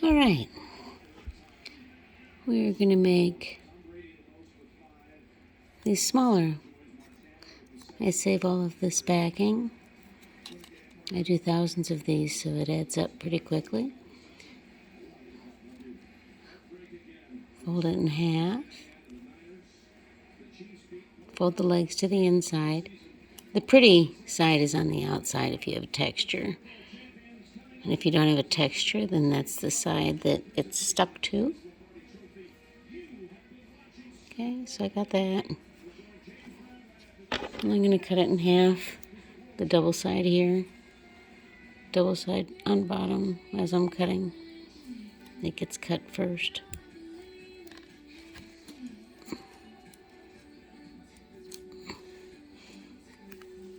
All right, we're going to make these smaller. I save all of this backing. I do thousands of these, so it adds up pretty quickly. Fold it in half. Fold the legs to the inside. The pretty side is on the outside if you have a texture. And if you don't have a texture, then that's the side that it's stuck to. Okay, so I got that. And I'm going to cut it in half, the double side here. Double side on bottom as I'm cutting. It gets cut first.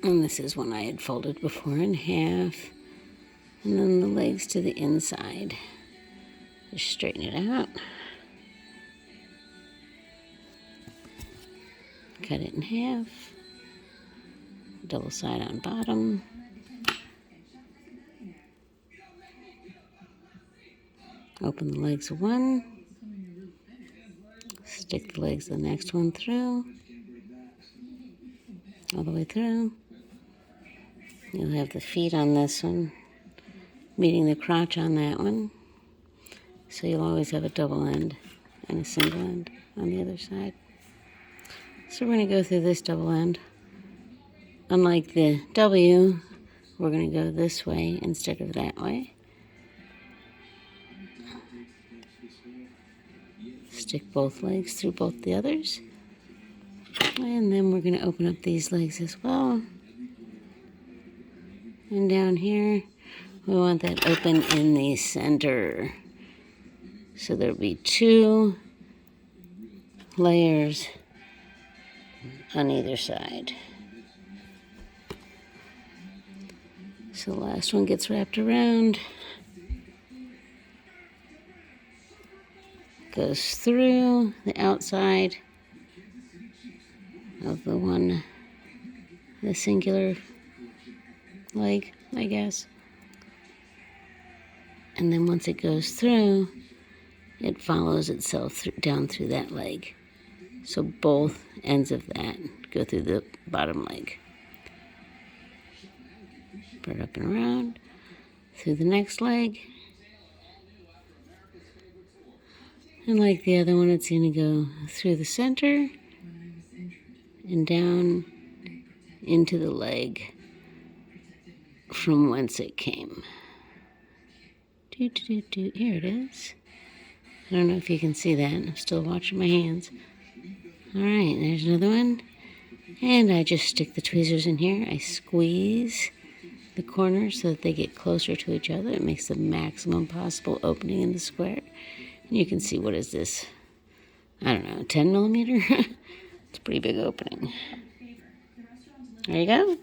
And this is one I had folded before in half. And then the legs to the inside. Just straighten it out. Cut it in half. Double side on bottom. Open the legs of one. Stick the legs of the next one through. All the way through. You'll have the feet on this one, meeting the crotch on that one. So you'll always have a double end and a single end on the other side. So we're going to go through this double end. Unlike the W, we're going to go this way instead of that way. Stick both legs through both the others. And then we're going to open up these legs as well. And down here, we want that open in the center. So there'll be 2 layers on either side. So the last one gets wrapped around. Goes through the outside of the singular leg, I guess. And then once it goes through, it follows itself down through that leg. So both ends of that go through the bottom leg. Put it up and around, through the next leg. And like the other one, it's going to go through the center and down into the leg from whence it came. Here it is. I don't know if you can see that. I'm still watching my hands. All right, there's another one. And I just stick the tweezers in here. I squeeze the corners so that they get closer to each other. It makes the maximum possible opening in the square. And you can see, what is this? I don't know, 10 millimeter? It's a pretty big opening. There you go.